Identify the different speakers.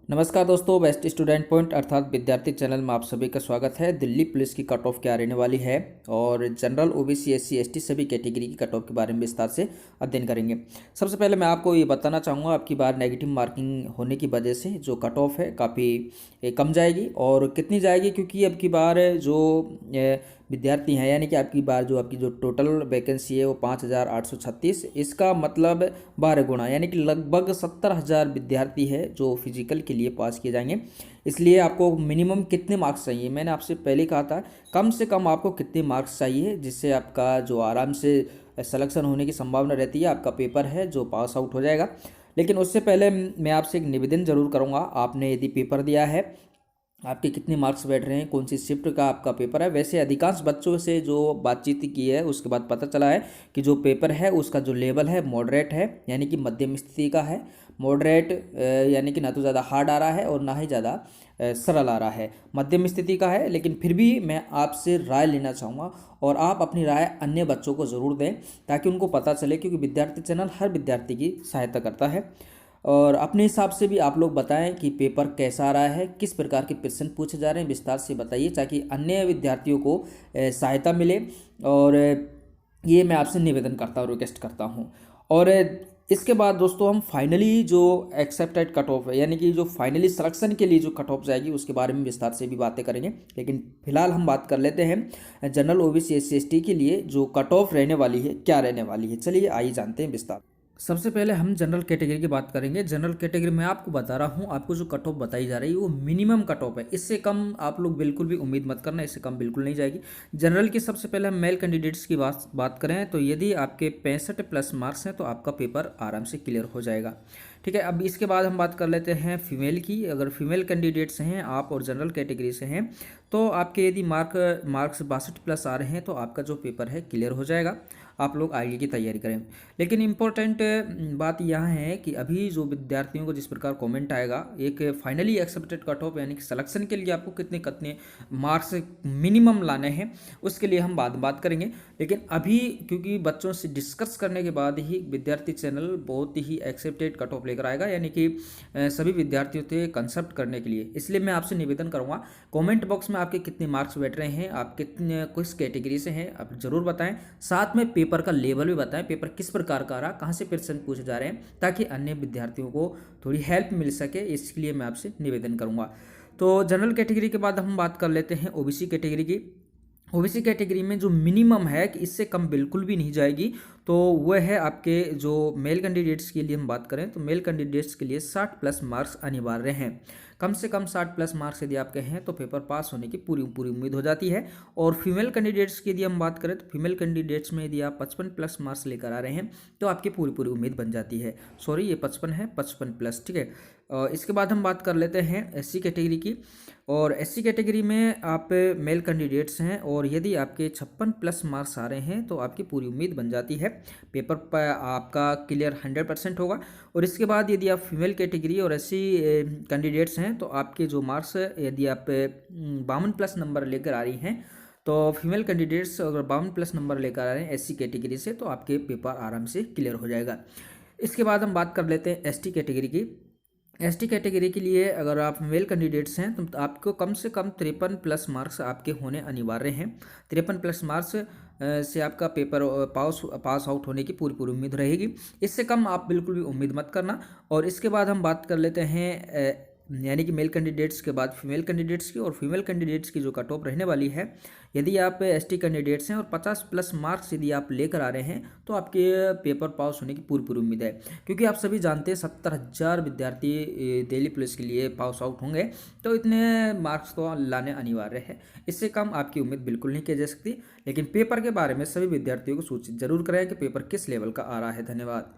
Speaker 1: नमस्कार दोस्तों, best student point अर्थात विद्यार्थी चैनल में आप सभी का स्वागत है। दिल्ली पुलिस की कट ऑफ क्या रहने वाली है और जनरल ओबीसी एससी एसटी सभी कैटेगरी की कट ऑफ के बारे में विस्तार से अध्ययन करेंगे। सबसे पहले मैं आपको ये बताना चाहूँगा, आपकी बार नेगेटिव मार्किंग होने की वजह से जो कट ऑफ है काफ़ी कम जाएगी। और कितनी जाएगी, क्योंकि अब की बार जो विद्यार्थी हैं, यानी कि आपकी बार जो आपकी जो टोटल वैकेंसी है वो 5,836, इसका मतलब 12 गुना यानी कि लगभग 70,000 विद्यार्थी है जो फिजिकल के लिए पास किए जाएंगे। इसलिए आपको मिनिमम कितने मार्क्स चाहिए, मैंने आपसे पहले कहा था कम से कम आपको कितने मार्क्स चाहिए जिससे आपका जो आराम से सिलेक्शन होने की संभावना रहती है, आपका पेपर है जो पास आउट हो जाएगा। लेकिन उससे पहले मैं आपसे एक निवेदन जरूर करूंगा, आपने यदि पेपर दिया है, आपके कितने मार्क्स बैठ रहे हैं, कौन सी शिफ्ट का आपका पेपर है। वैसे अधिकांश बच्चों से जो बातचीत की है उसके बाद पता चला है कि जो पेपर है उसका जो लेवल है मॉडरेट है, यानी कि मध्यम स्थिति का है। मॉडरेट यानी कि ना तो ज़्यादा हार्ड आ रहा है और ना ही ज़्यादा सरल आ रहा है, मध्यम स्थिति का है। लेकिन फिर भी मैं आपसे राय लेना चाहूँगा और आप अपनी राय अन्य बच्चों को ज़रूर दें ताकि उनको पता चले, क्योंकि विद्यार्थी चैनल हर विद्यार्थी की सहायता करता है। और अपने हिसाब से भी आप लोग बताएं कि पेपर कैसा आ रहा है, किस प्रकार के प्रश्न पूछे जा रहे हैं, विस्तार से बताइए ताकि अन्य विद्यार्थियों को सहायता मिले। और ये मैं आपसे निवेदन करता हूँ, रिक्वेस्ट करता हूँ। और इसके बाद दोस्तों हम फाइनली जो एक्सेप्टेड कट ऑफ है, यानी कि जो फाइनली सिलेक्शन के लिए जो कट ऑफ जाएगी उसके बारे में विस्तार से भी बातें करेंगे। लेकिन फिलहाल हम बात कर लेते हैं जनरल ओबीसी एससी एसटी के लिए जो कट ऑफ रहने वाली है, क्या रहने वाली है। चलिए आइए जानते हैं विस्तार। सबसे पहले हम जनरल कैटेगरी की बात करेंगे। जनरल कैटेगरी में आपको बता रहा हूँ, आपको जो कट ऑफ बताई जा रही है वो मिनिमम कट ऑफ है, इससे कम आप लोग बिल्कुल भी उम्मीद मत करना, इससे कम बिल्कुल नहीं जाएगी। जनरल की सबसे पहले हम मेल कैंडिडेट्स की बात करें तो यदि आपके 65 प्लस मार्क्स हैं तो आपका पेपर आराम से क्लियर हो जाएगा। ठीक है, अब इसके बाद हम बात कर लेते हैं फीमेल की। अगर फीमेल कैंडिडेट्स हैं आप और जनरल कैटेगरी से हैं तो आपके यदि मार्क्स 62 प्लस आ रहे हैं तो आपका जो पेपर है क्लियर हो जाएगा, आप लोग आगे की तैयारी करें। लेकिन इम्पोर्टेंट बात यहाँ है कि अभी जो विद्यार्थियों को जिस प्रकार कमेंट आएगा, एक फाइनली एक्सेप्टेड कट ऑफ यानी कि सिलेक्शन के लिए आपको कितने कितने मार्क्स मिनिमम लाने हैं उसके लिए हम बात करेंगे। लेकिन अभी क्योंकि बच्चों से डिस्कस करने के बाद ही विद्यार्थी चैनल बहुत ही एक्सेप्टेड कट ऑफ लेकर आएगा, यानी कि सभी विद्यार्थियों से कंसल्ट करने के लिए। इसलिए मैं आपसे निवेदन करूँगा, कॉमेंट बॉक्स में आपके कितने मार्क्स बैठ रहे हैं, आप कितने किस कैटेगरी से हैं आप जरूर बताएं। साथ में पेपर का लेवल भी बताएं, पेपर किस प्रकार का रहा, कहाँ से प्रश्न पूछे जा रहे हैं, ताकि अन्य विद्यार्थियों को थोड़ी हेल्प मिल सके। इसके लिए मैं आपसे निवेदन करूंगा। तो जनरल कैटेगरी के बाद हम बात कर लेते हैं ओबीसी कैटेगरी की। ओबीसी कैटेगरी में जो मिनिमम है कि इससे कम बिल्कुल भी नहीं जाएगी, तो वह है आपके जो मेल कैंडिडेट्स के लिए हम बात करें तो मेल कैंडिडेट्स के लिए 60 प्लस मार्क्स अनिवार्य हैं। कम से कम 60 प्लस मार्क्स यदि आपके हैं तो पेपर पास होने की पूरी पूरी उम्मीद हो जाती है। और फीमेल कैंडिडेट्स की यदि हम बात करें तो फीमेल कैंडिडेट्स में यदि आप 55 प्लस मार्क्स लेकर आ रहे हैं तो आपकी पूरी पूरी उम्मीद बन जाती है। सॉरी, ये 55 है, 55 प्लस, ठीक है। इसके बाद हम बात कर लेते हैं एससी कैटेगरी की। और एससी कैटेगरी में आप मेल कैंडिडेट्स हैं और यदि आपके 56 प्लस मार्क्स आ रहे हैं तो आपकी पूरी उम्मीद बन जाती है, पेपर पर आपका क्लियर 100% होगा। और इसके बाद यदि आप फीमेल कैटेगरी और एससी कैंडिडेट्स हैं तो आपके जो मार्क्स यदि आप 52 प्लस नंबर लेकर आ रही हैं तो फीमेल कैंडिडेट्स अगर 52 प्लस नंबर लेकर आ रहे हैं एससी कैटेगरी से तो आपके पेपर आराम से क्लियर हो जाएगा। इसके बाद हम बात कर लेते हैं एसटी कैटेगरी की। एसटी कैटेगरी के लिए अगर आप मेल कैंडिडेट्स हैं तो आपको कम से कम 53 प्लस मार्क्स आपके होने अनिवार्य हैं। 53 प्लस मार्क्स से आपका पेपर पास आउट होने की पूरी पूरी उम्मीद रहेगी, इससे कम आप बिल्कुल भी उम्मीद मत करना। और इसके बाद हम बात कर लेते हैं यानी कि मेल कैंडिडेट्स के बाद फीमेल कैंडिडेट्स की। और फीमेल कैंडिडेट्स की जो कट ऑफ रहने वाली है, यदि आप एसटी कैंडिडेट्स हैं और 50 प्लस मार्क्स यदि आप लेकर आ रहे हैं तो आपके पेपर पास होने की पूरी पूरी उम्मीद है। क्योंकि आप सभी जानते हैं 70,000 विद्यार्थी दिल्ली पुलिस के लिए पास आउट होंगे, तो इतने मार्क्स तो लाने अनिवार्य है, इससे कम आपकी उम्मीद बिल्कुल नहीं की जा सकती। लेकिन पेपर के बारे में सभी विद्यार्थियों को सूचित जरूर करें कि पेपर किस लेवल का आ रहा है। धन्यवाद।